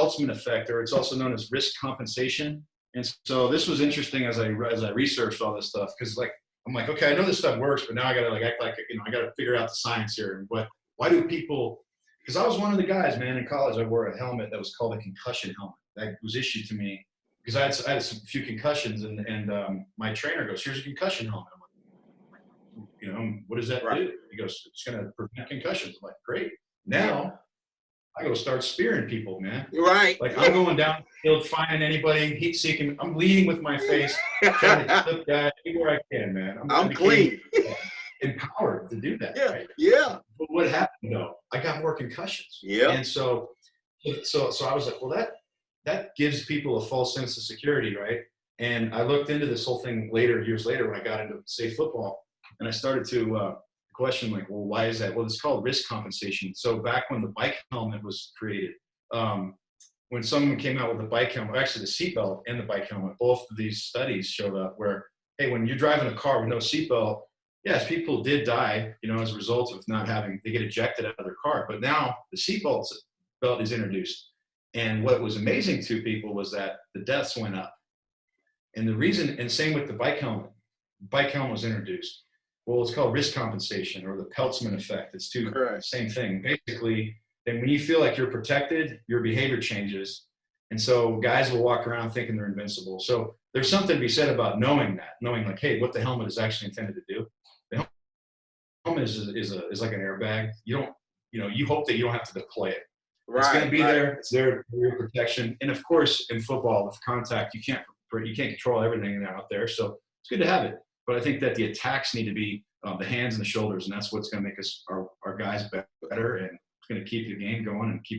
Peltzman effect, or it's also known as risk compensation. And so this was interesting as I researched all this stuff, because like I'm like, okay, I know this stuff works, but now I gotta like act like, you know, I gotta figure out the science here. And why do people? Because I was one of the guys, man, in college. I wore a helmet that was called a concussion helmet that was issued to me because I had a few concussions, and my trainer goes, "Here's a concussion helmet." I'm like, you know, what does that Right. do? He goes, "It's gonna prevent concussions." I'm like, great. Yeah. Now I go start spearing people, man. Right. Like I'm going down the field, finding anybody, heat seeking. I'm leading with my face, trying to clip guys anywhere I can, man. I I'm became clean. empowered to do that, Yeah. right? Yeah. But what happened though? I got more concussions, Yeah. and so I was like, well, that gives people a false sense of security, right? And I looked into this whole thing later, years later, when I got into say football, and I started to question like, well, why is that? Well, it's called risk compensation. So back when the bike helmet was created, when someone came out with the bike helmet, actually the seatbelt and the bike helmet, both of these studies showed up where, hey, when you're driving a car with no seatbelt, yes, people did die, you know, as a result of not having, they get ejected out of their car. But now the seatbelt belt is introduced. And what was amazing to people was that the deaths went up. And the reason, and same with the bike helmet was introduced. Well, it's called risk compensation, or the Peltzman effect. It's Correct. same thing. Basically, then when you feel like you're protected, your behavior changes. And so guys will walk around thinking they're invincible. So there's something to be said about knowing like, hey, what the helmet is actually intended to do. The helmet is like an airbag. You hope that you don't have to deploy it. It's going to Right. be Right. there. It's there for your protection. And of course, in football with contact, you can't control everything out there. So it's good to have it. But I think that the attacks need to be the hands and the shoulders, and that's what's going to make our guys better, and it's going to keep the game going and keep